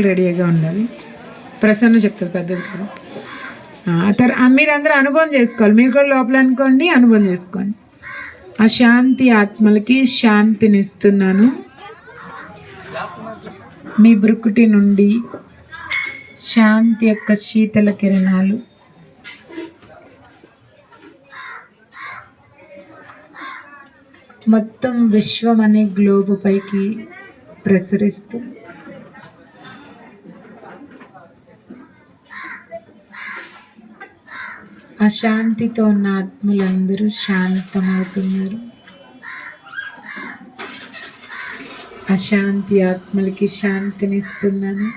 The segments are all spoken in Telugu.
రెడీగా ఉండాలి. ప్రసన్న చెప్తుంది పెద్దది కదా. మీరందరూ అనుభవం చేసుకోవాలి. మీరు కూడా లోపల అనుకోండి, అనుభవం చేసుకోండి. అశాంతి ఆత్మలకి శాంతినిస్తున్నాను. మీ బ్రుకుటి నుండి శాంతి యొక్క శీతల కిరణాలు మొత్తం విశ్వం అనే గ్లోబు పైకి ప్రసరిస్తూ అశాంతితో ఉన్న ఆత్మలందరూ శాంతమవుతున్నారు. అశాంతి ఆత్మలకి శాంతినిస్తున్నాను.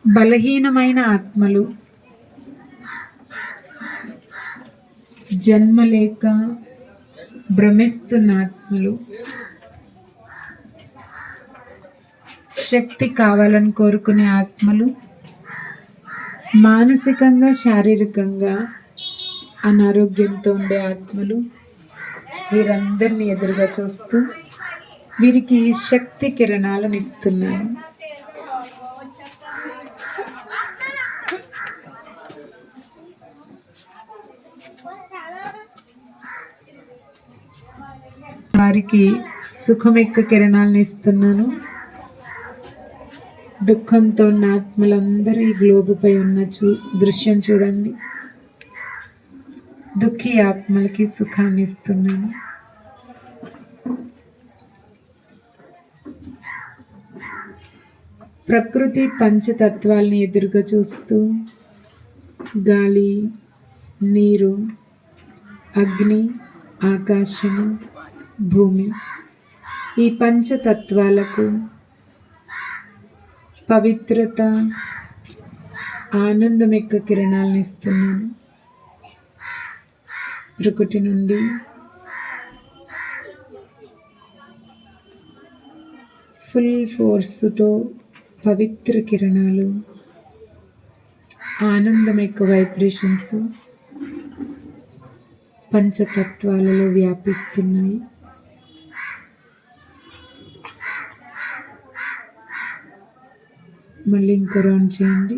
బలహీనమైన ఆత్మలు, జన్మ లేక భ్రమిస్తున్న ఆత్మలు, శక్తి కావాలని కోరుకునే ఆత్మలు, మానసికంగా శారీరకంగా అనారోగ్యంతో ఉండే ఆత్మలు, వీరందరినీ ఎదురుగా చూస్తూ వీరికి శక్తి కిరణాలను ఇస్తున్నాను. వారికి సుఖమెక్క కిరణాలను ఇస్తున్నాను. దుఃఖంతో ఉన్న ఆత్మలందరూ ఈ గ్లోబుపై ఉన్న దృశ్యం చూడండి. దుఃఖీ ఆత్మలకి సుఖాన్ని ఇస్తున్నాను. ప్రకృతి పంచతత్వాల్ని ఎదురుగా చూస్తూ గాలి, నీరు, అగ్ని, ఆకాశము, భూమి, ఈ పంచతత్వాలకు పవిత్రత, ఆనందం యొక్క కిరణాలను ఇస్తున్నాను. ప్రకృతి నుండి ఫుల్ ఫోర్సుతో పవిత్ర కిరణాలు, ఆనందం యొక్క వైబ్రేషన్స్ పంచతత్వాలలో వ్యాపిస్తున్నాయి. మళ్ళీ ఇంకో రౌండ్ చేయండి.